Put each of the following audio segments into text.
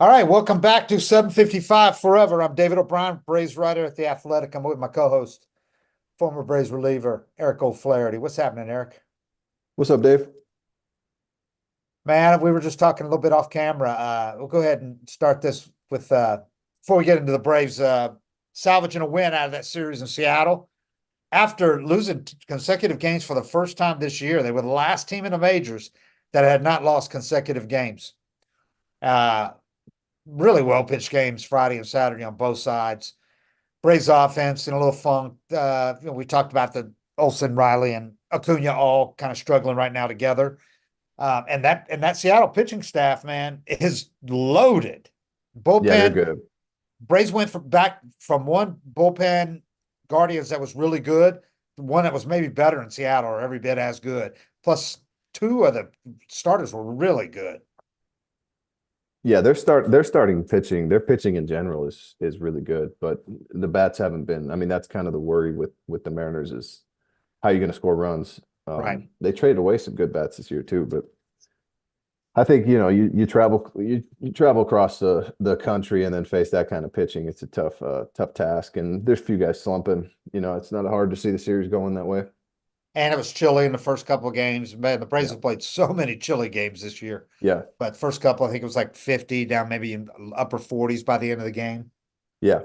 All right, welcome back to 755 Forever. I'm David O'Brien, Braves writer at The Athletic. I'm with my co-host, former Braves reliever, Eric O'Flaherty. What's happening, Eric? What's up, Dave? Man, we were just talking a little bit off camera. We'll go ahead and start this with before we get into the Braves salvaging a win out of that series in Seattle. After losing consecutive games for the first time this year, they were the last team in the majors that had not lost consecutive games. Uh, really well pitched games Friday and Saturday on both sides. Braves offense in a little funk. We talked about the Olsen, Riley, and Acuna all kind of struggling right now together. And that Seattle pitching staff, man, is loaded. Yeah, they're Bullpen. good. Braves went back from one bullpen Guardians that was really good, one that was maybe better in Seattle or every bit as good. Plus, two of the starters were really good. Yeah, their starting pitching, their pitching in general is really good, but the bats haven't been. I mean, that's kind of the worry with the Mariners is how you're going to score runs. Right. They traded away some good bats this year too, but I think you travel across the country and then face that kind of pitching. It's a tough task, and there's a few guys slumping. It's not hard to see the series going that way. And it was chilly in the first couple of games. Man, the Braves Yeah, have played so many chilly games this year. yeah, But first couple, I think it was like 50 down maybe in upper 40s by the end of the game. yeah,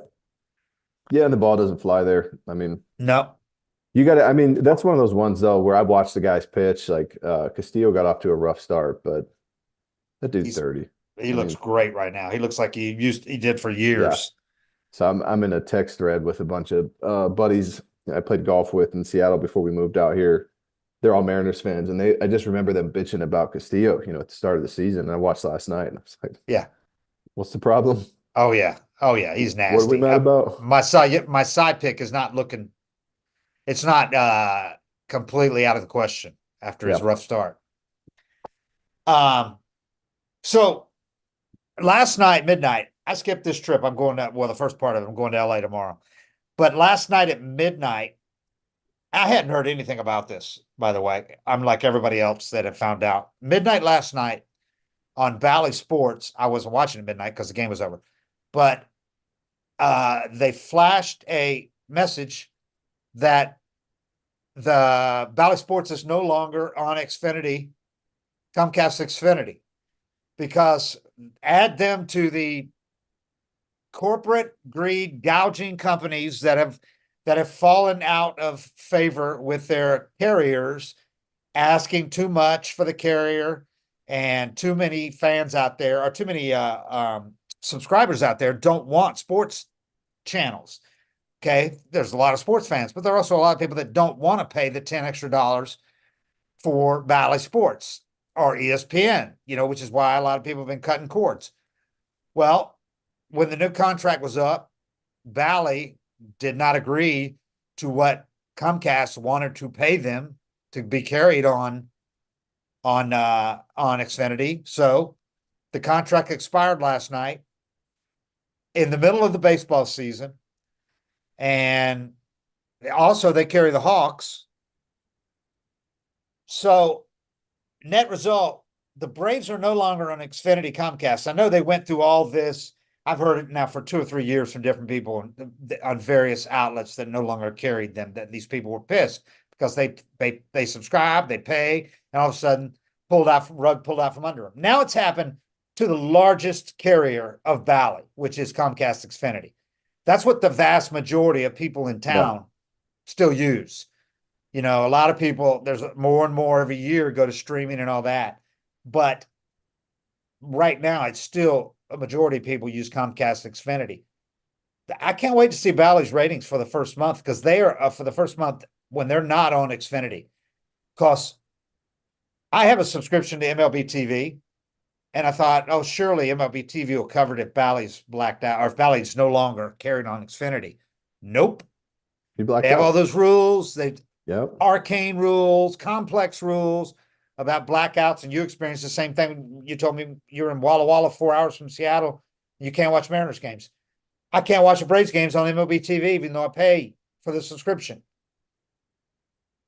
yeah, and the ball doesn't fly there. I mean, No, you got to, I mean, that's one of those ones though where I've watched the guys pitch. Like Castillo got off to a rough start, but that dude's he's 30. he I looks mean, great right now. He looks like he did for yeah. years. So I'm in a text thread with a bunch of buddies I played golf with in Seattle before we moved out here. They're all Mariners fans, and I just remember them bitching about Castillo, at the start of the season. And I watched last night, and I was like, Yeah. "What's the problem? Oh yeah. Oh yeah. He's What are we nasty. mad about?" My side pick is not looking. It's not completely out of the question after his Yeah, rough start. Um. So last night, midnight, I skipped this trip. I'm going to, well, the first part of it, I'm going to LA tomorrow. But last night at midnight, I hadn't heard anything about this, by the way. I'm like everybody else that had found out. Midnight last night on Bally Sports, I wasn't watching at midnight because the game was over, but they flashed a message that the Bally Sports is no longer on Xfinity, Comcast Xfinity, because add them to the corporate greed gouging companies that have fallen out of favor with their carriers, asking too much for the carrier, and too many fans out there, or too many subscribers out there don't want sports channels. Okay, there's a lot of sports fans, but there are also a lot of people that don't want to pay the 10 extra dollars for Bally Sports or ESPN, which is why a lot of people have been cutting cords. Well, when the new contract was up, Bally did not agree to what Comcast wanted to pay them to be carried on Xfinity. So the contract expired last night in the middle of the baseball season, and also they carry the Hawks. So net result, the Braves are no longer on Xfinity Comcast. I know they went through all this. I've heard it now for 2 or 3 years from different people on various outlets that no longer carried them. That these people were pissed because they subscribe, they pay, and all of a sudden rug pulled out from under them. Now it's happened to the largest carrier of Bally, which is Comcast Xfinity. That's what the vast majority of people in yeah. town still use. A lot of people, there's more and more every year go to streaming and all that. But right now, it's still a majority of people use Comcast Xfinity. I can't wait to see Bally's ratings for the first month, because they are for the first month when they're not on Xfinity. Because I have a subscription to MLB TV, and I thought, oh, surely MLB TV will cover it if Bally's blacked out or if Bally's no longer carried on Xfinity. Nope. He They blacked have all out. those rules. They Yep. arcane rules, complex rules about blackouts, and you experience the same thing. You told me you're in Walla Walla, 4 hours from Seattle. You can't watch Mariners games. I can't watch the Braves games on MLB TV, even though I pay for the subscription.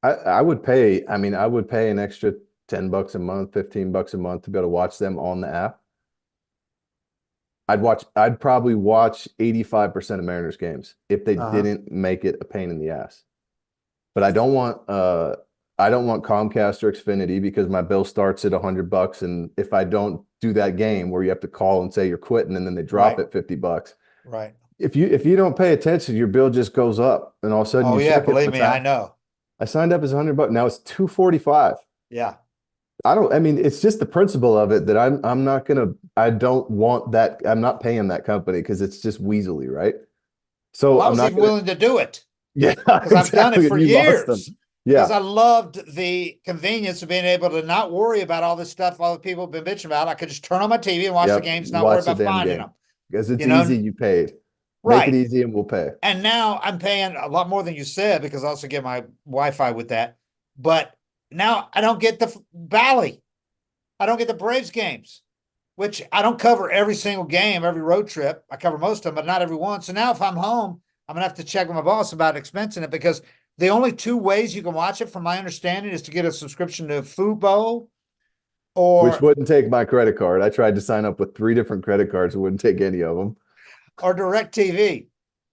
I would pay. I mean, I would pay an extra $10 a month, $15 a month to be able to watch them on the app. I'd probably watch 85% of Mariners games if they Uh-huh. didn't make it a pain in the ass. But I don't want Comcast or Xfinity because my bill starts at $100, and if I don't do that game where you have to call and say you're quitting and then they drop Right. it $50, Right. if you don't pay attention, your bill just goes up, and all of a sudden Oh you yeah, check it. believe me, I know. I signed up as $100. Now it's 245. Yeah. I mean, it's just the principle of it that I don't want that. I'm not paying that company because it's just weaselly, right? Well, So I I'm was not even gonna, willing to do it yeah, because I've done it exactly. for And you lost them. years because Yeah. I loved the convenience of being able to not worry about all this stuff all the people have been bitching about. I could just turn on my TV and watch the Yep. games, not worry Watch the about damn finding game them, because it's you know? easy. You paid. Make it Right. easy and we'll pay. And now I'm paying a lot more than you said because I also get my Wi-Fi with that. But now I don't get the Bally. I don't get the Braves games, which I don't cover every single game, every road trip. I cover most of them, but not every one. So now if I'm home, I'm gonna have to check with my boss about expensing it because the only two ways you can watch it, from my understanding, is to get a subscription to Fubo Which or wouldn't take my credit card. I tried to sign up with 3 different credit cards. It wouldn't take any of them. Direct TV.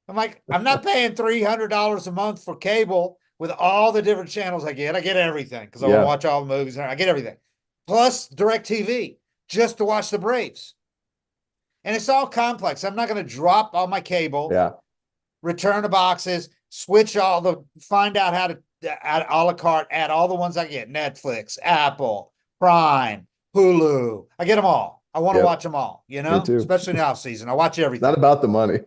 I'm like, I'm not paying $300 a month for cable with all the different channels I get. I get everything because I want to Yeah. watch all the movies. I get everything. Plus direct TV just to watch the Braves. And it's all complex. I'm not going to drop all my cable, Yeah. return the boxes, switch all the, find out how to add a la carte, add all the ones I get: Netflix, Apple, Prime, Hulu. I get them all. I want to Yep. watch them all, Me too. especially in the off season. I watch Not everything. about the money.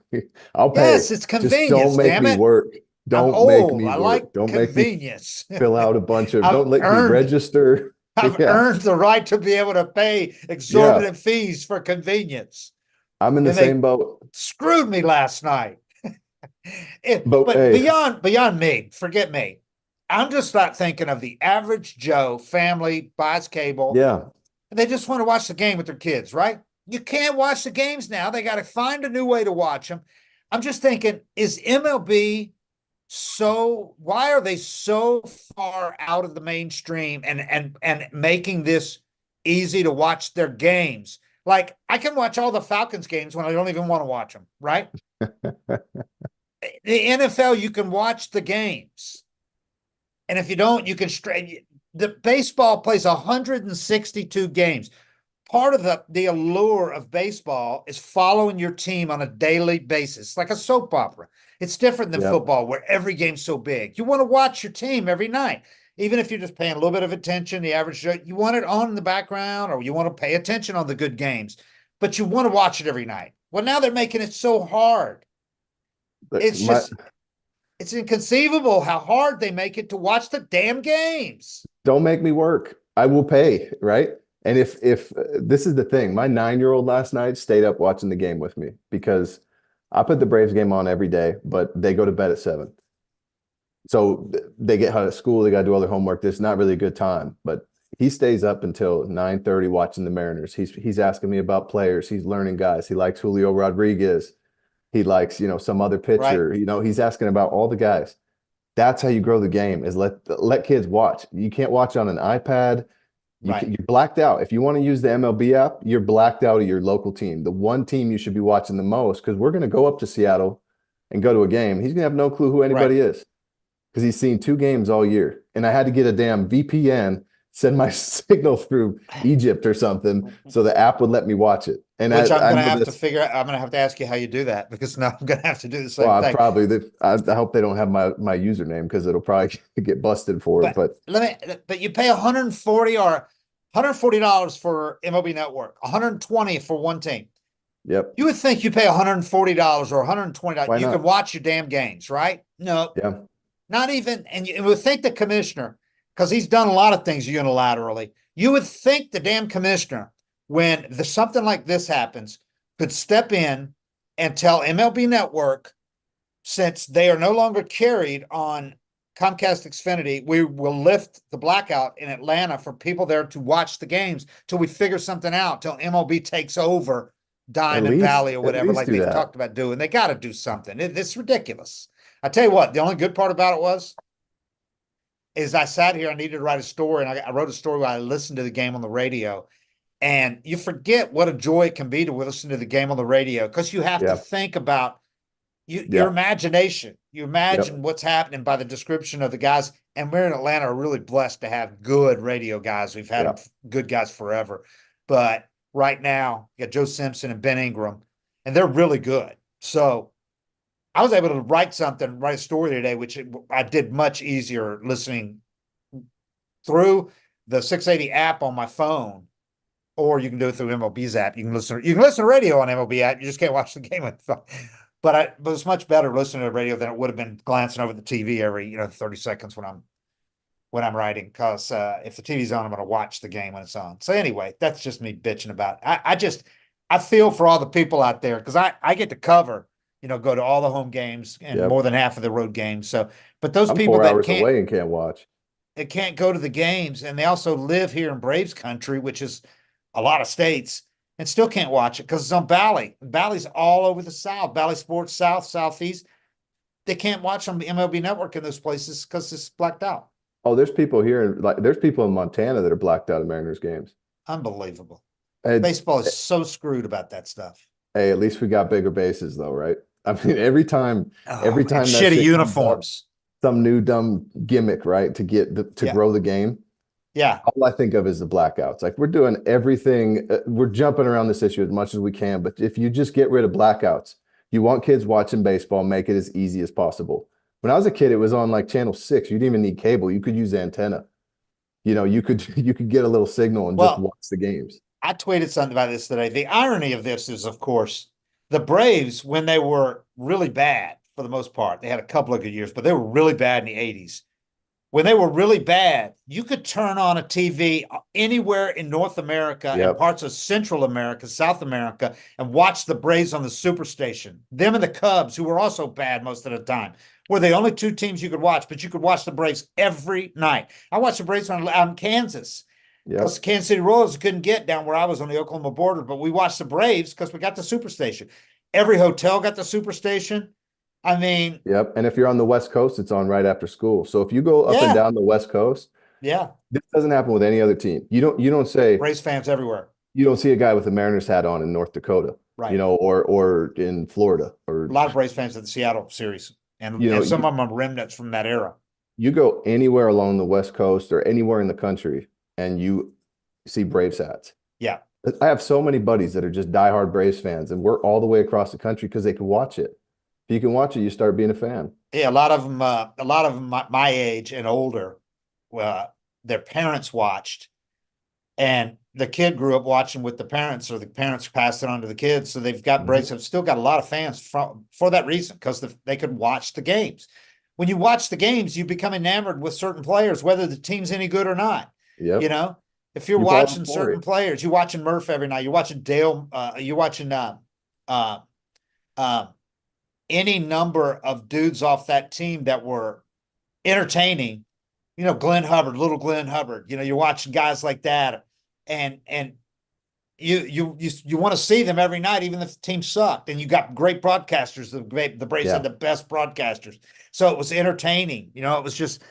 I'll pay. Yes, it's Just don't convenience, make damn me it. work. I'm Don't make old. me I like work. Don't make me convenience. fill out a bunch of, I've don't let me earned register. I've Yeah. earned the right to be able to pay Yeah. exorbitant fees for convenience. I'm in the And they same boat. screwed me last night. But But hey, beyond me, forget me. I'm just not thinking of the average Joe family buys cable yeah. and they just want to watch the game with their kids, right? You can't watch the games now. They got to find a new way to watch them. I'm just thinking, is MLB so, why are they so far out of the mainstream and making this easy to watch their games? Like, I can watch all the Falcons games when I don't even want to watch them, right? The NFL, you can watch the games. And if you don't, you can straight. The baseball plays 162 games. Part of the allure of baseball is following your team on a daily basis, like a soap opera. It's different than Yep. football, where every game's so big. You want to watch your team every night, even if you're just paying a little bit of attention. The average, you want it on in the background, or you want to pay attention on the good games, but you want to watch it every night. Well, now they're making it so hard. Look, It's just, it's inconceivable how hard they make it to watch the damn games. don't make me work. I will pay, right? And if this is the thing, my 9-year-old last night stayed up watching the game with me because I put the Braves game on every day, but they go to bed at 7. So they get out of school, they got to do all their homework. This is not really a good time, but he stays up until 9:30 watching the Mariners. He's asking me about players. He's learning guys. He likes Julio Rodriguez. He likes, some other Right, pitcher. He's asking about all the guys. That's how you grow the game is let kids watch. You can't watch on an iPad. right. You're blacked out. If you want to use the MLB app, you're blacked out of your local team. The one team you should be watching the most, because we're going to go up to Seattle and go to a game. He's going to have no clue who Right. anybody is because he's seen 2 games all year. And I had to get a damn VPN, send my signal through Egypt or something so the app would let me watch it. And Which I'm I going to know have to this. figure out. I'm going to have to ask you how you do that because now I'm going to have to do the Well, same thing. I hope they don't have my username because it'll probably get busted for it. But But but you pay 140 or $140 for MLB Network, 120 for one team. yep, You would think you pay $140 or $120, why you can not? watch your damn games, right? No, Yeah, not even. And you would think the commissioner, because he's done a lot of things unilaterally, you would think the damn commissioner, when something like this happens, could step in and tell MLB Network, since they are no longer carried on Comcast Xfinity, we will lift the blackout in Atlanta for people there to watch the games till we figure something out, till MLB takes over Diamond Valley or at whatever, least like do they've that. talked about doing. They got to do something. It's ridiculous. I tell you what, the only good part about it is I sat here, I needed to write a story, and I wrote a story while I listened to the game on the radio. And you forget what a joy it can be to listen to the game on the radio because you have to Yeah. think about your Yeah. imagination. You imagine Yep. what's happening by the description of the guys. And we're in Atlanta are really blessed to have good radio guys. We've had Yeah. them good guys forever. But right now, you got Joe Simpson and Ben Ingram, and they're really good. So I was able to write a story today, which I did much easier listening through the 680 app on my phone, or you can do it through MLB's app. You can listen to radio on MLB app. You just can't watch the game on the phone. But it's much better listening to the radio than it would have been glancing over the TV every 30 seconds when I'm writing. Because if the TV's on, I'm going to watch the game when it's on. So anyway, that's just me bitching about. I feel for all the people out there because I get to cover, go to all the home games and more Yep. than half of the road games. So, but those I'm people 4 hours away and can't watch. that can't go to the games, and they also live here in Braves country, which is a lot of states, and still can't watch it because it's on Bally. Bally's all over the South. Bally Sports South, Southeast. They can't watch on the MLB Network in those places because it's blacked out. Oh, there's people here, like there's people in Montana that are blacked out of Mariners games. Unbelievable. And Baseball is so screwed about that stuff. hey, at least we got bigger bases though, right? I mean, Oh, every and time that shitty shit comes up, uniforms. some new dumb gimmick, right? To Yeah. grow the game. Yeah. All I think of is the blackouts. Like we're doing everything, we're jumping around this issue as much as we can. But if you just get rid of blackouts, you want kids watching baseball, make it as easy as possible. When I was a kid, it was on like channel 6. You didn't even need cable. You could use antenna. You could you could get a little signal and just Well, watch the games. I tweeted something about this today. The irony of this is, of course, the Braves, when they were really bad for the most part, they had a couple of good years, but they were really bad in the 80s. When they were really bad, you could turn on a TV anywhere in North America and Yep. parts of Central America, South America, and watch the Braves on the Superstation. Them and the Cubs, who were also bad most of the time, were the only two teams you could watch, but you could watch the Braves every night. I watched the Braves out in Kansas because the Yep. Kansas City Royals couldn't get down where I was on the Oklahoma border, but we watched the Braves because we got the Superstation. Every hotel got the Superstation. I mean, Yep. And if you're on the West Coast, it's on right after school. So if you go up and yeah, down the West Coast, yeah. this doesn't happen with any other team. Braves fans everywhere. You don't see a guy with a Mariners hat on in North Dakota, Right. or in Florida, A or lot of Braves fans at the Seattle series, you know, and some you, of them are remnants from that era. you go anywhere along the West Coast or anywhere in the country, and you see Braves hats. Yeah, I have so many buddies that are just diehard Braves fans, and we're all the way across the country because they can watch it. If you can watch it, you start being a fan. yeah. A lot of them, my age and older, uh, their parents watched, and the kid grew up watching with the parents, or the parents passed it on to the kids. So they've got Mhm. Braves have still got a lot of fans for that reason because they could watch the games. When you watch the games, you become enamored with certain players, whether the team's any good or not. You Yep. know, if you're You follow the watching story. certain players, you're watching Murph every night. You're watching Dale. You're watching uh, uh, any number of dudes off that team that were entertaining. Glenn Hubbard, little Glenn Hubbard. You're watching guys like that, and you want to see them every night, even if the team sucked. And you got great broadcasters. The Braves had Yeah. the best broadcasters, so it was entertaining. It was just,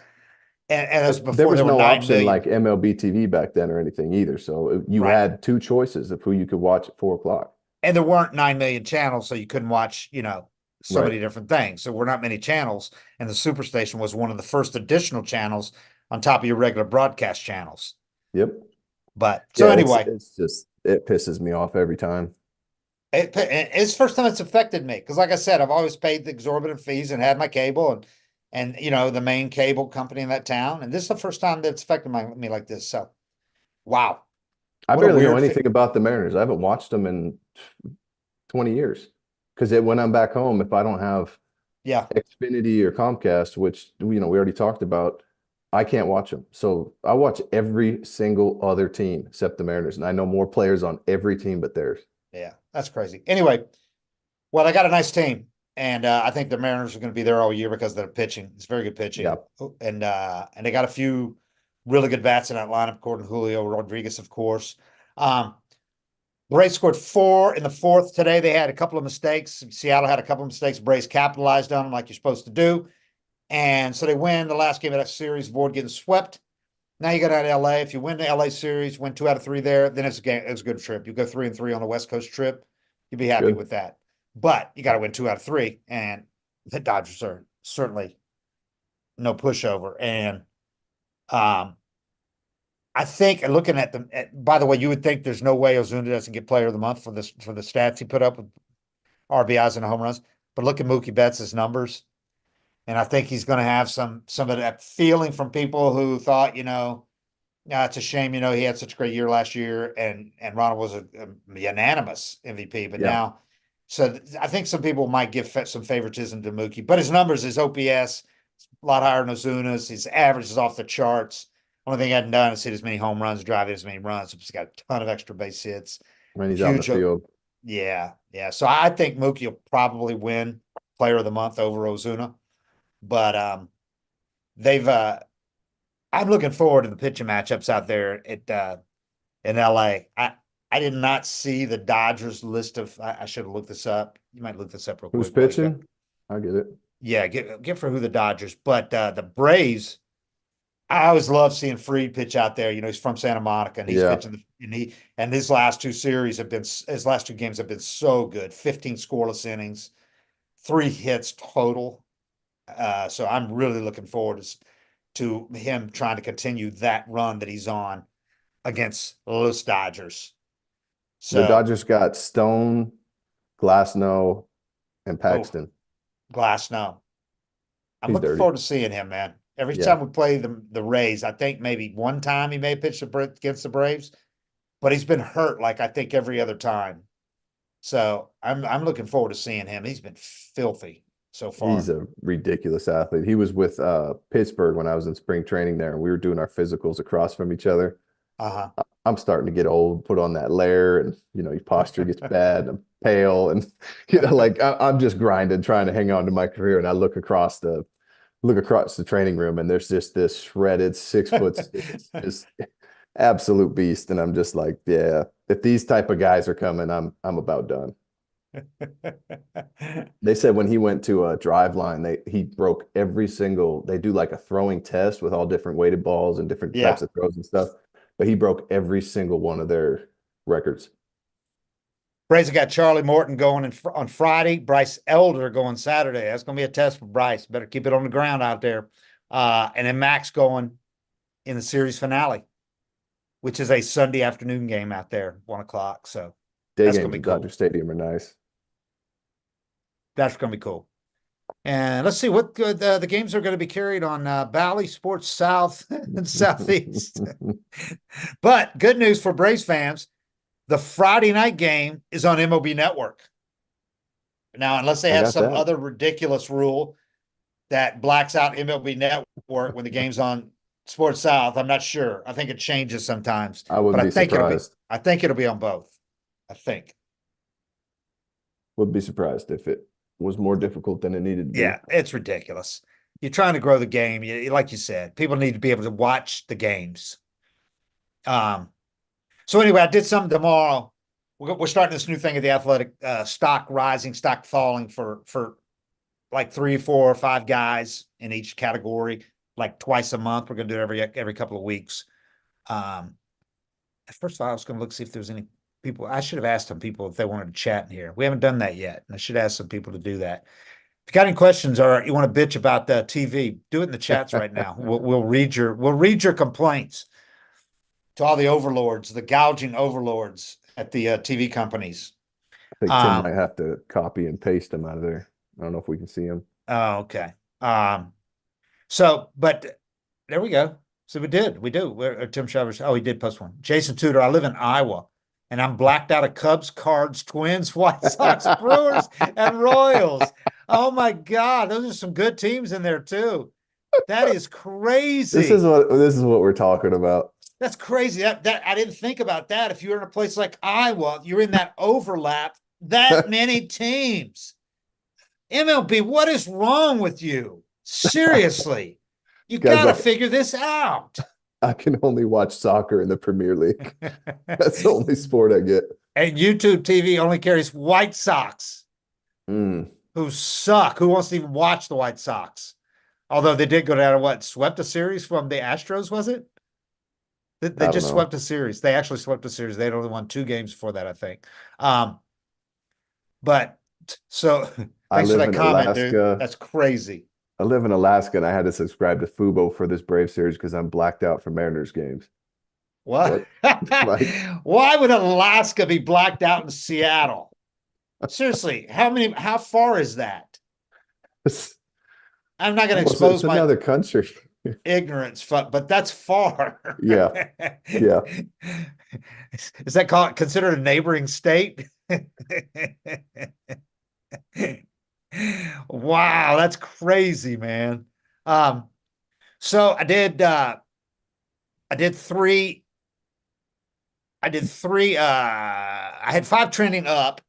and as There before was there were no option 9 million, like MLB TV back then or anything either. So you right? had two choices of who you could watch at 4 o'clock. And there weren't 9 million channels, so you couldn't watch so Right. many different things. So we're not many channels, and the Superstation was one of the first additional channels on top of your regular broadcast channels. Yep. But so Yeah, anyway, it's just it pisses me off every time. it's the first time it's affected me because, like I said, I've always paid the exorbitant fees and had my cable and the main cable company in that town, and this is the first time that it's affected me like this. So, wow, I what a barely know weird anything about the Mariners. I haven't watched them in 20 years. Because when I'm back home, if I don't have yeah. Xfinity or Comcast, which we already talked about, I can't watch them. So I watch every single other team except the Mariners, and I know more players on every team but theirs. Yeah, that's crazy. Anyway, well, I got a nice team, and I think the Mariners are going to be there all year because of their pitching. It's very good pitching, Yeah. and they got a few really good bats in that lineup. Gordon, Julio Rodriguez, of course. Um, Braves scored 4 in the fourth today. They had a couple of mistakes. Seattle had a couple of mistakes. Braves capitalized on them like you're supposed to do, and so they win the last game of that series. Avoid getting swept. Now you got out of LA. If you win the LA series, win 2 out of 3 there, then it's a game, it's a good trip. You go 3-3 on the West Coast trip, you'd be happy Good. with that. But you got to win 2 out of 3, and the Dodgers are certainly no pushover. And um, I think looking at them, by the way, you would think there's no way Ozuna doesn't get Player of the Month for this for the stats he put up with RBIs and home runs. But look at Mookie Betts' numbers, and I think he's going to have some of that feeling from people who thought, yeah, it's a shame, he had such a great year last year, and Ronald was a unanimous MVP. But Yeah. now, so I think some people might give some favoritism to Mookie, but his numbers, his OPS, a lot higher than Ozuna's. His average is off the charts. Only thing he hadn't done is hit as many home runs, drive as many runs. He's got a ton of extra base hits. When he's out in the Huge, field. yeah, yeah. So I think Mookie will probably win Player of the Month over Ozuna, but they've I'm looking forward to the pitching matchups out there at in LA. I did not see the Dodgers list of. I should have looked this up. You might look this up real Who's quick while you go. pitching? I get it. Yeah, get for who the Dodgers, but the Braves. I always love seeing Freed pitch out there. He's from Santa Monica, and he's Yeah. pitching and his last 2 games have been so good. 15 scoreless innings, 3 hits total. So I'm really looking forward to him trying to continue that run that he's on against Los Dodgers. The So, Dodgers got Stone, Glasnow, and oh, Paxton. Glass now. I'm He's looking dirty. forward to seeing him, man. Every Yeah. time we play the Rays, I think maybe one time he may pitch against the Braves, but he's been hurt like I think every other time. So I'm looking forward to seeing him. He's been filthy so He's far. a ridiculous athlete. He was with Pittsburgh when I was in spring training there, and we were doing our physicals across from each other. Uh-huh. I'm starting to get old, put on that layer, and your posture gets bad. I'm pale, and like I'm just grinding, trying to hang on to my career. And I look across the training room, and there's just this shredded 6 foot six, just absolute beast. And I'm just like, yeah, if these type of guys are coming, I'm about done. They said when he went to a drive line, he broke every single. They do like a throwing test with all different weighted balls and different types Yeah. of throws and stuff, but he broke every single one of their records. Braves got Charlie Morton going on Friday, Bryce Elder going Saturday. That's going to be a test for Bryce. Better keep it on the ground out there. And then Max going in the series finale, which is a Sunday afternoon game out there, 1 o'clock. So Day that's going games to be at Dodger cool. Stadium are nice. That's going to be cool. And let's see what the games are going to be carried on Bally Sports South and Southeast. But good news for Braves fans, the Friday night game is on MLB Network. Now, unless they I have got some that. other ridiculous rule that blacks out MLB Network when the game's on Sports South, I'm not sure. I think it changes sometimes, I but wouldn't be surprised. I think it'll be on both. I think. Would be surprised if it was more difficult than it needed to be. Yeah, it's ridiculous. You're trying to grow the game. Like you said, people need to be able to watch the games. Um, so anyway, I did something tomorrow. We're starting this new thing at the Athletic, stock rising, stock falling for like 3, 4, or 5 guys in each category, like twice a month. We're gonna do it every couple of weeks. Um, First of all, I was gonna look see if there's any people. I should have asked some people if they wanted to chat in here. We haven't done that yet, and I should ask some people to do that. If you got any questions or you want to bitch about the TV, do it in the chats right now. We'll read your complaints to all the overlords, the gouging overlords at the TV companies. I think Tim Um, might have to copy and paste him out of there. I don't know if we can see him. oh, okay. But there we go. So we did. We do. Tim Shivers. Oh, he did post one. Jason Tudor. I live in Iowa, and I'm blacked out of Cubs, Cards, Twins, White Sox, Brewers, and Royals. Oh my God, those are some good teams in there too. That is This is crazy. what we're talking about. That's crazy. That I didn't think about that. If you're in a place like Iowa, you're in that overlap. That many teams. MLB, what is wrong with you? Seriously, you Guys got to like, figure this out. I can only watch soccer in the Premier League. That's the only sport I get. And YouTube TV only carries White Sox, Mm. who suck. Who wants to even watch the White Sox? Although they did go down and swept a series from the Astros, was it? They I don't just know. swept a series. They actually swept a series. They'd only won 2 games before that, I think. Um, but so I thanks for live that in comment, dude. Alaska. That's crazy. I live in Alaska and I had to subscribe to Fubo for this Brave series because I'm blacked out for Mariners games. What? What? Like, Why would Alaska be blacked out in Seattle? Seriously, how far is that? it's I'm not going to almost expose it's my another country. ignorance, but that's far. Yeah, yeah. Is that called considered a neighboring state? Wow, that's crazy, man. Um, so I did three, I had 5 trending up,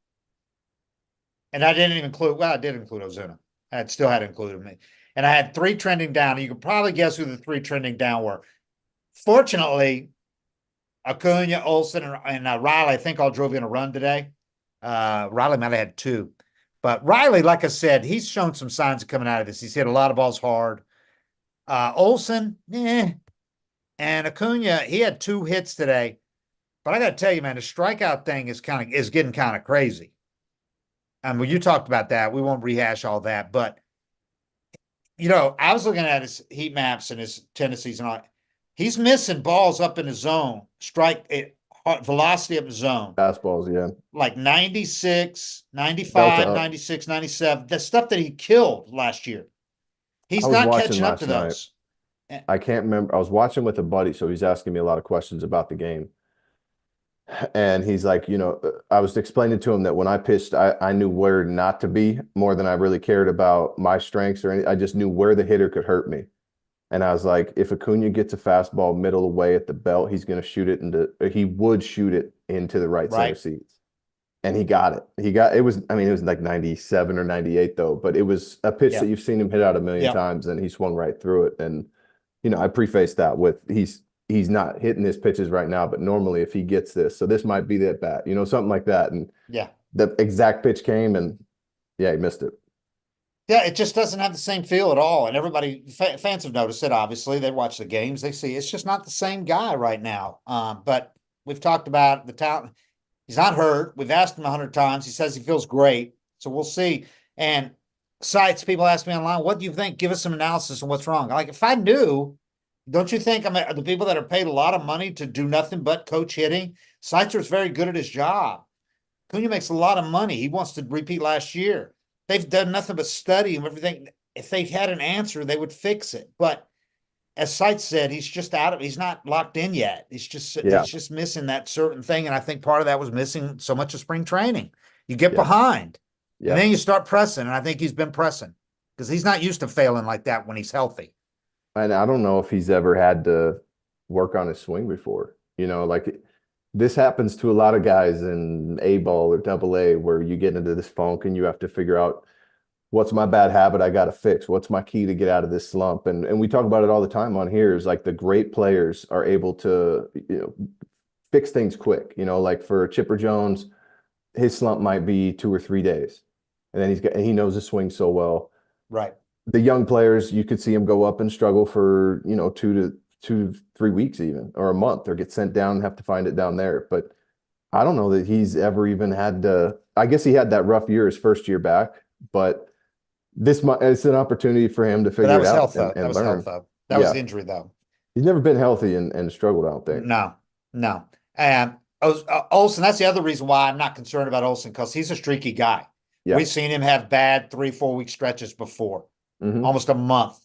and I didn't even include, well, I did include Ozuna. I had still had included me. And I had 3 trending down. You could probably guess who the 3 trending down were. Fortunately, Acuna, Olson, and Riley, I think all drove in a run today. Riley might have had 2. But Riley, like I said, he's shown some signs of coming out of this. He's hit a lot of balls hard. Olson, and Acuna, he had 2 hits today. But I got to tell you, man, the strikeout thing is getting kind of crazy. I mean, you talked about that. We won't rehash all that, but I was looking at his heat maps and his tendencies and all. He's missing balls up in the zone, velocity up the zone, Fastballs, yeah. like 96, Delta 95, up. 96, 97. The stuff that he killed last year. I He's was not watching catching up to last night. those. I can't remember. I was watching with a buddy, so he's asking me a lot of questions about the game. And he's like, I was explaining to him that when I pitched, I knew where not to be more than I really cared about my strengths or anything. I just knew where the hitter could hurt me. And I was like, if Acuna gets a fastball middle away at the belt, he would shoot it into the right center Right. seats. And he got it. It was like 97 or 98 though, but it was a pitch that Yep. you've seen him hit out a million Yep. times and he swung right through it. And, I preface that with he's not hitting his pitches right now, but normally if he gets this, so this might be that bat, something like that. And Yeah. the exact pitch came and yeah, he missed it. Yeah, it just doesn't have the same feel at all. And fans have noticed it, obviously. They watch the games, they see it's just not the same guy right now. But we've talked about the talent. He's not hurt. We've asked him 100 times. He says he feels great. So we'll see. And people ask me online, what do you think? Give us some analysis on what's wrong. Like, if I knew, don't you think the people that are paid a lot of money to do nothing but coach hitting? Seitzer's very good at his job. Cunha makes a lot of money. He wants to repeat last year. They've done nothing but study and everything. If they had an answer, they would fix it. But as Seitz said, he's not locked in yet. Yeah. He's just missing that certain thing. And I think part of that was missing so much of spring training. You get Yeah. behind and Yeah. then you start pressing. And I think he's been pressing because he's not used to failing like that when he's healthy. And I don't know if he's ever had to work on his swing before. Like this happens to a lot of guys in A ball or double A where you get into this funk and you have to figure out what's my bad habit I got to fix? What's my key to get out of this slump? And we talk about it all the time on here is like the great players are able to, fix things quick. Like for Chipper Jones, his slump might be 2 or 3 days. And then he knows his swing so well. Right. The young players, you could see him go up and struggle for, 2 to 3 weeks even, or a month, or get sent down and have to find it down there. But I don't know that he's ever even had to, I guess he had that rough year his first year back, but it's an opportunity for him to But that figure it was out health, though. That and was health, learn. though. That was Yeah. the injury, though. He's never been healthy and struggled, I don't think. No, no. And Olson, that's the other reason why I'm not concerned about Olson because he's a streaky guy. Yeah. We've seen him have bad 3, 4 week stretches before, Hmm. almost a month,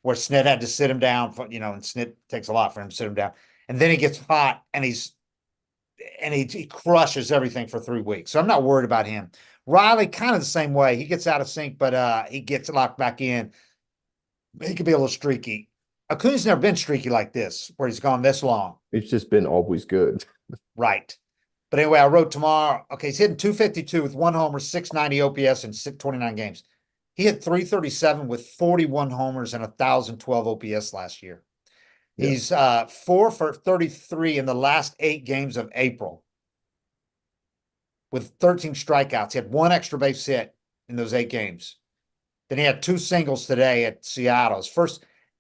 where Snit had to sit him down and Snit takes a lot for him to sit him down. And then he gets hot and he crushes everything for 3 weeks. So I'm not worried about him. Riley, kind of the same way. He gets out of sync, but he gets locked back in. He could be a little streaky. Acuna's never been streaky like this, where he's gone this long. He's just been always good. Right. But anyway, I wrote tomorrow. Okay, he's hitting 252 with 1 homer, 690 OPS in 29 games. He hit 337 with 41 homers and 1,012 OPS last year. Yeah. He's 4 for 33 in the last 8 games of April with 13 strikeouts. He had 1 extra base hit in those 8 games. Then he had 2 singles today at Seattle.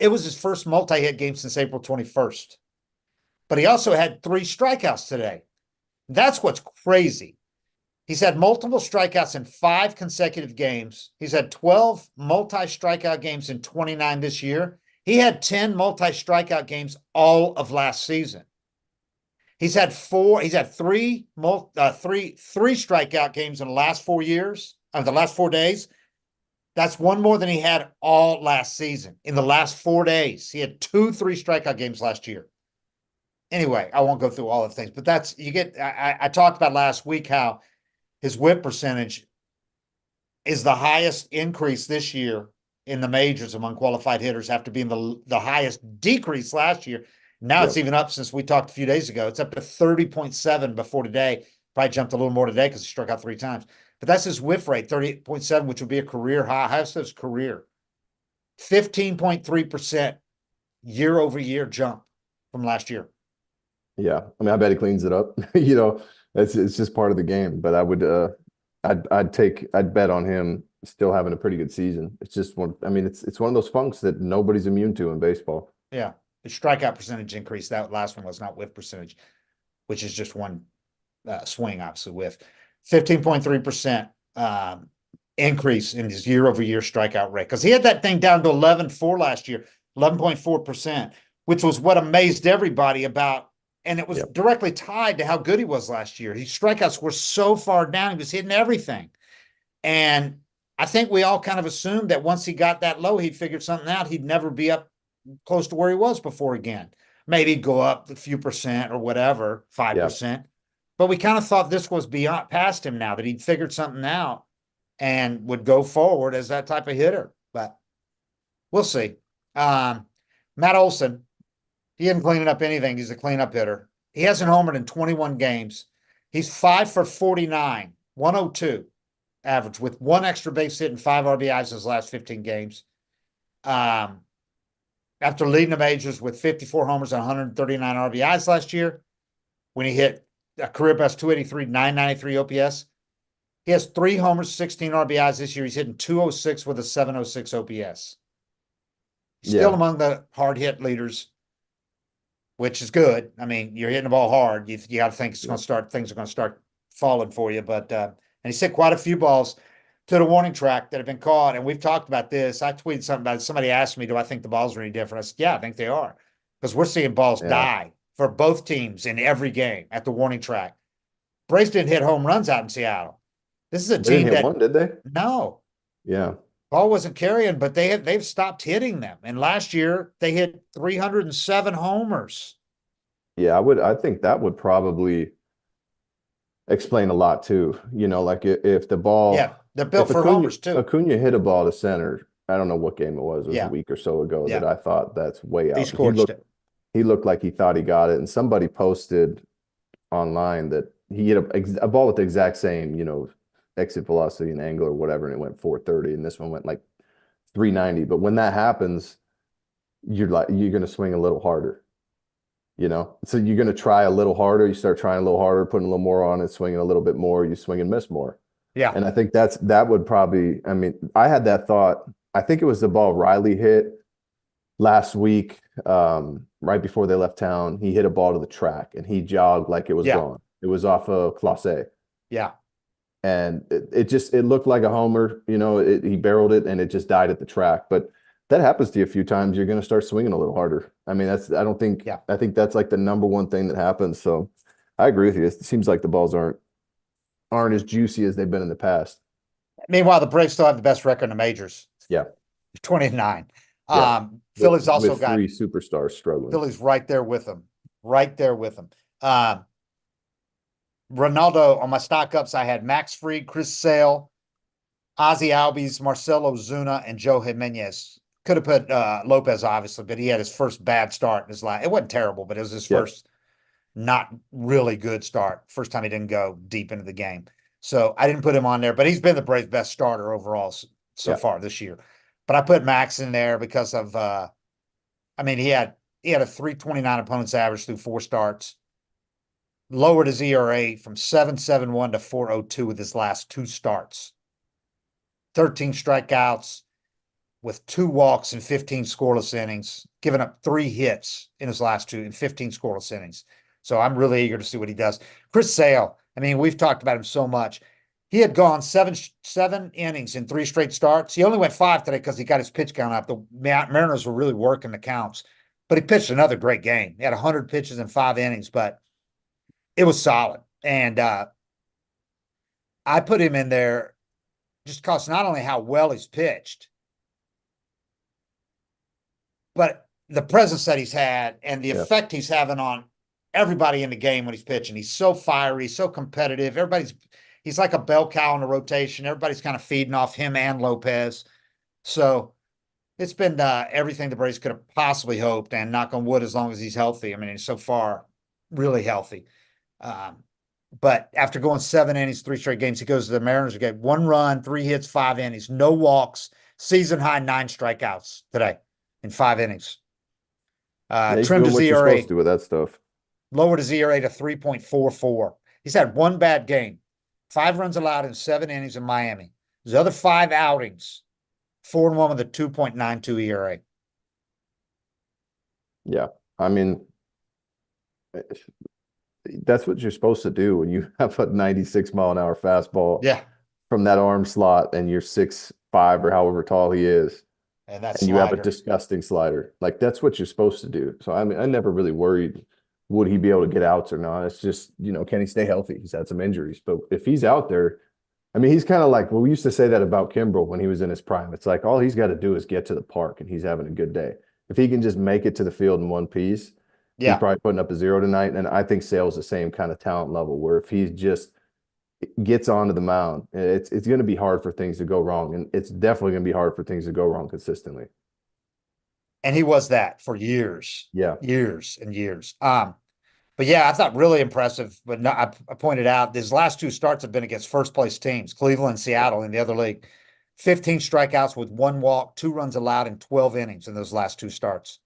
It was his first multi-hit game since April 21st. but he also had 3 strikeouts today. That's what's crazy. He's had multiple strikeouts in 5 consecutive games. He's had 12 multi-strikeout games in 29 this year. He had 10 multi-strikeout games all of last season. He's had 3 strikeout games in the last 4 years, the last 4 days. That's one more than he had all last season. In the last 4 days, he had 2 3 strikeout games last year. Anyway, I won't go through all the things, but that's you get. I talked about last week how his whip percentage is the highest increase this year in the majors among qualified hitters after being the highest decrease last year. Now it's even up since we talked a few days ago. It's up to 30.7 before today. Probably jumped a little more today because he struck out 3 times. But that's his whiff rate, 38.7, which would be a career high. Highest of his career. 15.3% year over year jump from last year. Yeah. I mean, I bet he cleans it up. It's just part of the game. But I'd bet on him still having a pretty good season. It's just one. I mean, it's one of those funks that nobody's immune to in baseball. Yeah, the strikeout percentage increase. That last one was not whiff percentage, which is just one swing, obviously. Whiff 15.3% increase in his year over year strikeout rate because he had that thing down to 11.4 last year, 11.4%, which was what amazed everybody about. And it was directly tied to how good he was last year. His strikeouts were so far down, he was hitting everything. And I think we all kind of assumed that once he got that low, he'd figured something out. He'd never be up close to where he was before again. Maybe go up a few percent or whatever, 5%. But we kind of thought this was beyond past him now, that he'd figured something out and would go forward as that type of hitter. But we'll see. Matt Olson, he isn't cleaning up anything. He's a cleanup hitter. He hasn't homered in 21 games. He's 5 for 49, 102 average with 1 extra base hit and 5 RBIs in his last 15 games. After leading the majors with 54 homers and 139 RBIs last year, when he hit a career best 283, 993 OPS, he has 3 homers, 16 RBIs this year. He's hitting 206 with a 706 OPS. Still among the hard hit leaders, which is good. I mean, you're hitting the ball hard. You got to think it's going to start. Things are going to start falling for you. But and he's hit quite a few balls to the warning track that have been caught. And we've talked about this. I tweeted something about it. Somebody asked me, "Do I think the balls are any different?" I said, "Yeah, I think they are," because we're seeing balls die for both teams in every game at the warning track. Braves didn't hit home runs out in Seattle. This is a team that one, did they? No. Yeah. Ball wasn't carrying, but they've stopped hitting them. And last year they hit 307 homers. Yeah, I think that would probably explain a lot too. Like if the ball, they're built for homers too. Acuna hit a ball to center. I don't know what game it was. It was a week or so ago that I thought that's way out. He looked like he thought he got it, and somebody posted online that he hit a ball with the exact same, exit velocity and angle or whatever, and it went 430, and this one went like 390. But when that happens, you're going to swing a little harder. So you're going to try a little harder. You start trying a little harder, putting a little more on it, swinging a little bit more. You swing and miss more. Yeah. And I think that would probably, I mean, I had that thought. I think it was the ball Riley hit last week, right before they left town. He hit a ball to the track and he jogged like it was gone. It was off of Clase. Yeah. And it looked like a homer. He barreled it and it just died at the track. But that happens to you a few times, you're going to start swinging a little harder. I mean, I think that's like the number one thing that happens. So I agree with you. It seems like the balls aren't as juicy as they've been in the past. Meanwhile, the Braves still have the best record in the majors. Yeah. 29. Yeah. Philly's also got 3 superstars struggling. Philly's right there with them. Right there with them. Ronaldo, on my stock ups, I had Max Fried, Chris Sale, Ozzy Albies, Marcelo Zuna, and Joe Jimenez. Could have put Lopez, obviously, but he had his first bad start in his life. It wasn't terrible, but it was his first not really good start. First time he didn't go deep into the game. So I didn't put him on there, but he's been the Braves' best starter overall so far this year. But I put Max in there because of he had a 329 opponents average through 4 starts. Lowered his ERA from 7.71 to 4.02 with his last 2 starts. 13 strikeouts, with 2 walks and 15 scoreless innings, giving up 3 hits in his last two and 15 scoreless innings. So I'm really eager to see what he does. Chris Sale, I mean, we've talked about him so much. He had gone seven innings in 3 straight starts. He only went 5 today because he got his pitch count up. The Mariners were really working the counts, but he pitched another great game. He had 100 pitches in 5 innings, but it was solid. And I put him in there just because not only how well he's pitched, but the presence that he's had and the Yeah. effect he's having on everybody in the game when he's pitching. He's so fiery, so competitive. He's like a bell cow in the rotation. Everybody's kind of feeding off him and Lopez. So it's been everything the Braves could have possibly hoped, and knock on wood, as long as he's healthy. I mean, he's so far really healthy. Um, but after going 7 innings, 3 straight games, he goes to the Mariners again. 1 run, 3 hits, 5 innings, no walks, season high 9 strikeouts today in 5 innings. Yeah, he's Trimmed doing his what you're supposed ERA, to do with that stuff. lowered his ERA to 3.44. He's had one bad game, 5 runs allowed in 7 innings in Miami. His other 5 outings, 4-1 with a 2.92 ERA. Yeah. I mean, that's what you're supposed to do when you have a 96-mile-an-hour fastball Yeah, from that arm slot and you're 6'5" or however tall he is, and that and you have a slider. disgusting slider. Like that's what you're supposed to do. So I mean, I never really worried would he be able to get outs or not. It's just, can he stay healthy? He's had some injuries, but if he's out there, I mean, he's kind of like, well, we used to say that about Kimbrel when he was in his prime. It's like all he's got to do is get to the park and he's having a good day. If he can just make it to the field in one piece, he's Yeah. probably putting up a 0 tonight. And I think Sale's the same kind of talent level where if he just gets onto the mound, it's going to be hard for things to go wrong. And it's definitely going to be hard for things to go wrong consistently. And he was that for years, Yeah. years and years. But yeah, I thought really impressive. But no, I pointed out his last 2 starts have been against first place teams, Cleveland and Seattle in the other league. 15 strikeouts with 1 walk, 2 runs allowed in 12 innings in those last 2 starts.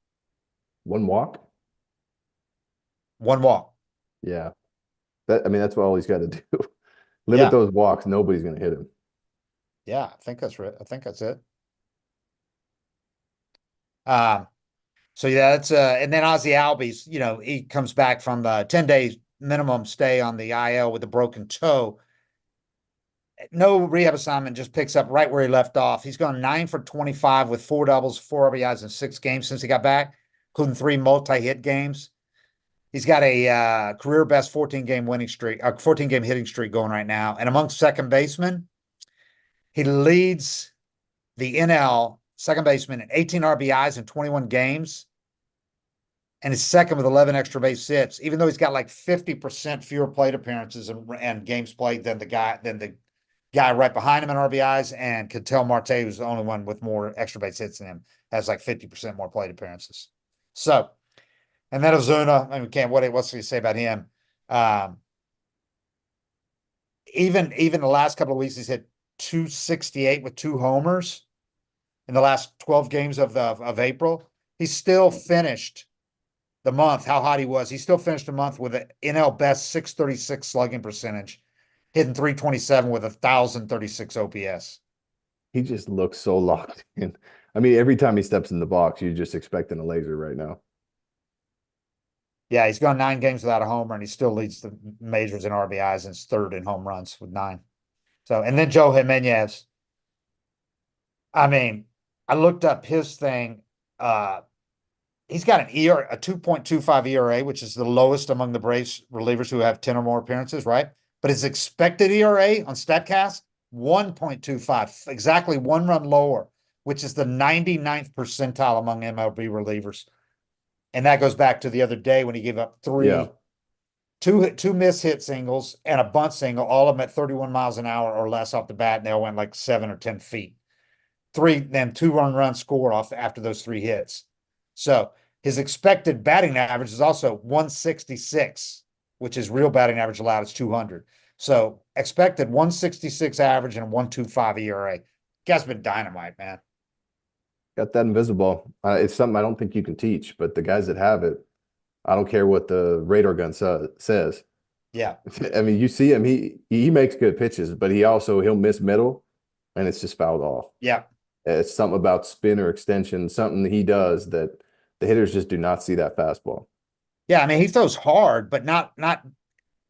One walk. 1 walk. Yeah. I mean, that's all he's got to do. Limit Yeah. those walks. Nobody's going to hit him. Yeah. I think that's right. I think that's it. Um, so yeah, that's and then Ozzy Albies, he comes back from the 10 days minimum stay on the IL with a broken toe. No rehab assignment, just picks up right where he left off. He's gone 9 for 25 with 4 doubles, 4 RBIs in 6 games since he got back, including 3 multi-hit games. He's got a career best 14-game winning streak, 14-game hitting streak going right now. And among second basemen, he leads the NL second baseman in 18 RBIs in 21 games, and is second with 11 extra base hits, even though he's got like 50% fewer plate appearances and games played than the guy right behind him in RBIs, and Ketel Marte, who's the only one with more extra base hits than him, has like 50% more plate appearances. So, and then Ozuna, I mean, what's he say about him? Even the last couple of weeks, he's hit 268 with 2 homers in the last 12 games of April. He's still finished the month, how hot he was. He still finished the month with an NL best 636 slugging percentage, hitting 327 with 1,036 OPS. He just looks so locked in. I mean, every time he steps in the box, you're just expecting a laser right now. Yeah, he's gone 9 games without a homer, and he still leads the majors in RBIs and is third in home runs with 9. So, and then Joe Jimenez. I mean, I looked up his thing. He's got an ERA, a 2.25 ERA, which is the lowest among the Braves relievers who have 10 or more appearances, right? But his expected ERA on StatCast, 1.25, exactly 1 run lower, which is the 99th percentile among MLB relievers. And that goes back to the other day when he gave up Yeah. two miss hit singles and a bunt single, all of them at 31 miles an hour or less off the bat, and they all went like 7 or 10 feet. 2 run score off after those 3 hits. So his expected batting average is also 166, which is real batting average allowed is 200. So expected 166 average and a 1.25 ERA. Guy's been dynamite, man. Got that invisible. It's something I don't think you can teach, but the guys that have it, I don't care what the radar gun says. Yeah. I mean, you see him, he makes good pitches, but he'll miss middle and it's just fouled off. Yeah. It's something about spin or extension, something that he does that the hitters just do not see that fastball. Yeah, I mean, he throws hard, but not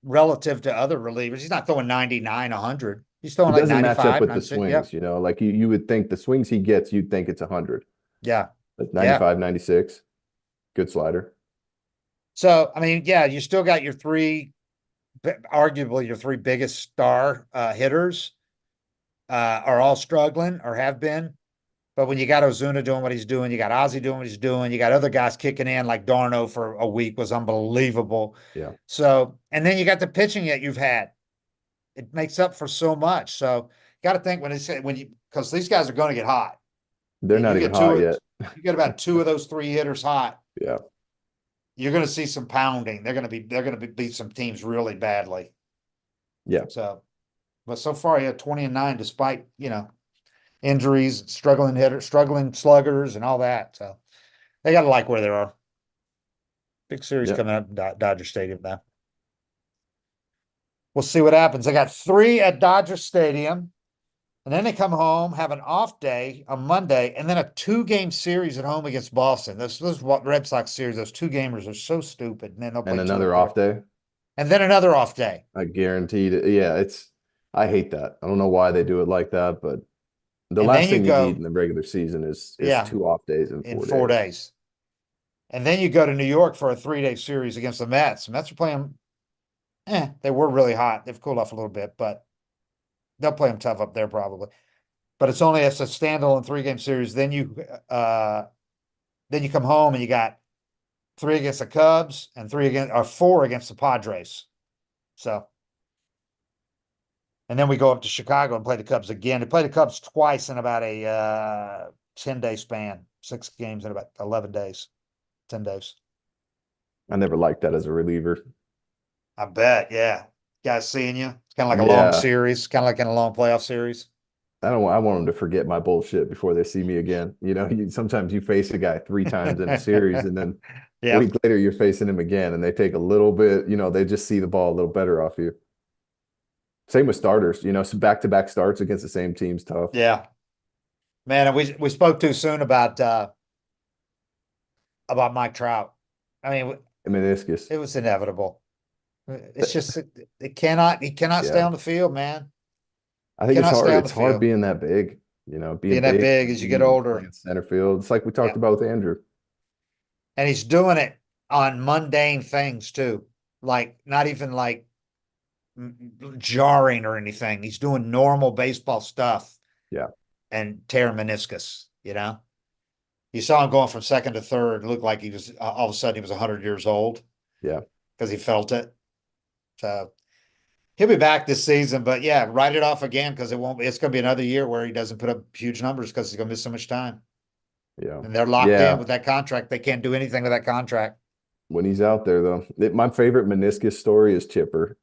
relative to other relievers. He's not throwing 99, 100. He's throwing It like doesn't match up 95, with the 96. Yep. swings, like you would think the swings he gets, you'd think it's 100. Yeah. But Yeah. 95, 96, good slider. So, I mean, yeah, you still got your three, arguably your three biggest star hitters are all struggling or have been. But when you got Ozuna doing what he's doing, you got Ozzy doing what he's doing, you got other guys kicking in like Darno for a week was unbelievable. Yeah. So, and then you got the pitching that you've had. It makes up for so much. So, got to think when you because these guys are going to get hot. They're You not even get hot yet. you get about two of those three hitters hot. Yeah. You're going to see some pounding. They're going to beat some teams really badly. Yeah. So, but so far, yeah, 20-9, despite injuries, struggling hitters, struggling sluggers, and all that. So they got to like where they are. Big series Yeah. coming up in Dodger Stadium now. We'll see what happens. They got three at Dodger Stadium, and then they come home, have an off day on Monday, and then a two-game series at home against Boston. Those Red Sox series, those two gamers are so stupid, and then they'll And play two another up off there, day. and then another off day, I guaranteed it. Yeah, I hate that. I don't know why they do it like that, but the and then last you thing you need go, in the regular season is yeah, two off days in in 4 days. 4 days, and then you go to New York for a 3-day series against the Mets. The Mets are playing. They were really hot. They've cooled off a little bit, but they'll play them tough up there probably. But it's a standalone 3-game series. Then you come home and you got three against the Cubs and four against the Padres. So, and then we go up to Chicago and play the Cubs again. They play the Cubs twice in about a 10-day span, 6 games in about 11 days, 10 days. I never liked that as a reliever. I bet, yeah. Guys seeing you. It's kind of like a long Yeah. series, kind of like in a long playoff series. I want them to forget my bullshit before they see me again. Sometimes you face a guy 3 times in a series and then a Yep. week later you're facing him again and they take a little bit, they just see the ball a little better off you. Same with starters, so back-to-back starts against the same team's tough. Yeah. Man, and we spoke too soon about Mike Trout. I mean, Meniscus. it was inevitable. It's just he cannot stay Yeah. on the field, man. I He think it's cannot hard. stay on It's the hard field. being that big, being Being that big, big as you get older. playing center field. It's like we talked Yeah. about with Andrew. And he's doing it on mundane things too. Like not even like jarring or anything. He's doing normal baseball stuff Yeah. and tear meniscus. You saw him going from second to third. It looked like he was all of a sudden he was 100 years old Yeah. because he felt it. So he'll be back this season, but yeah, write it off again because it's going to be another year where he doesn't put up huge numbers because he's going to miss so much time. Yeah. And they're locked in Yeah. with that contract. They can't do anything with that contract. When he's out there, though, my favorite meniscus story is Chipper.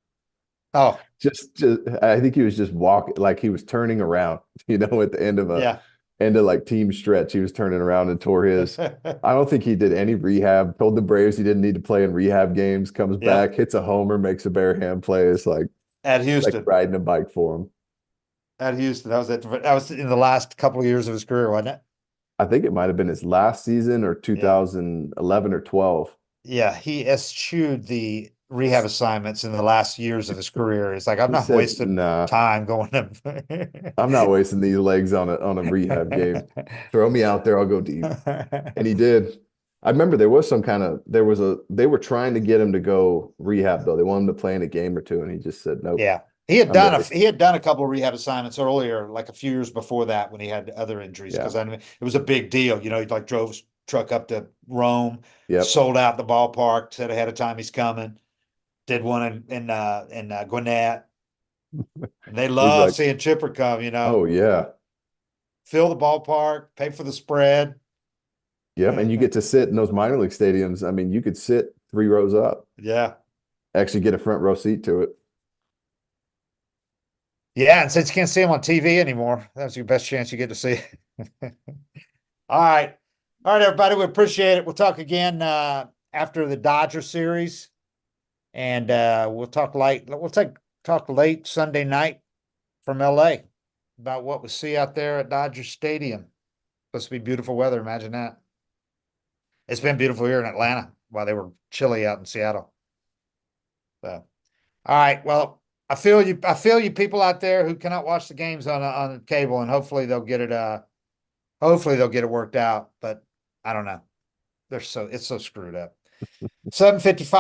Oh, I think he was just walking, like he was turning around, at the yeah. end of like team stretch. He was turning around and tore his. I don't think he did any rehab. Told the Braves he didn't need to play in rehab games. Comes Yep. back, hits a homer, makes a bare hand play. It's At like Houston. riding a bike for him. At Houston. That was it. That was in the last couple of years of his career, wasn't it? I think it might have been his last season or Yeah. 2011 or 12. Yeah. He eschewed the rehab assignments in the last years of his career. It's like, I'm He not said, wasting "Nah, time going to. I'm not wasting these legs on a rehab game. Throw me out there, I'll go deep." And he did. I remember they were trying to get him to go rehab though. They wanted him to play in a game or two, and he just said, "Nope, Yeah. I'm ready." He had done a couple of rehab assignments earlier, like a few years before that when he had other injuries. Yeah. Because I mean it was a big deal. He like drove his truck up to Rome, Yep. sold out the ballpark, said ahead of time he's coming. Did one in Gwinnett. And they He's love like, seeing Chipper come, "Oh yeah. fill the ballpark, pay for the spread. Yep." And you get to sit in those minor league stadiums. I mean, you could sit 3 rows up, Yeah. actually get a front row seat to it. Yeah. And since you can't see him on TV anymore, that's your best chance you get to see. All right. All right, everybody. We appreciate it. We'll talk again after the Dodger series. And we'll talk late. Talk late Sunday night from LA about what we see out there at Dodger Stadium. Supposed to be beautiful weather. Imagine that. It's been beautiful here in Atlanta while they were chilly out in Seattle. So, all right. Well, I feel you. I feel you people out there who cannot watch the games on cable, and hopefully they'll get it. Hopefully they'll get it worked out. But I don't know. It's so screwed up. 7:55.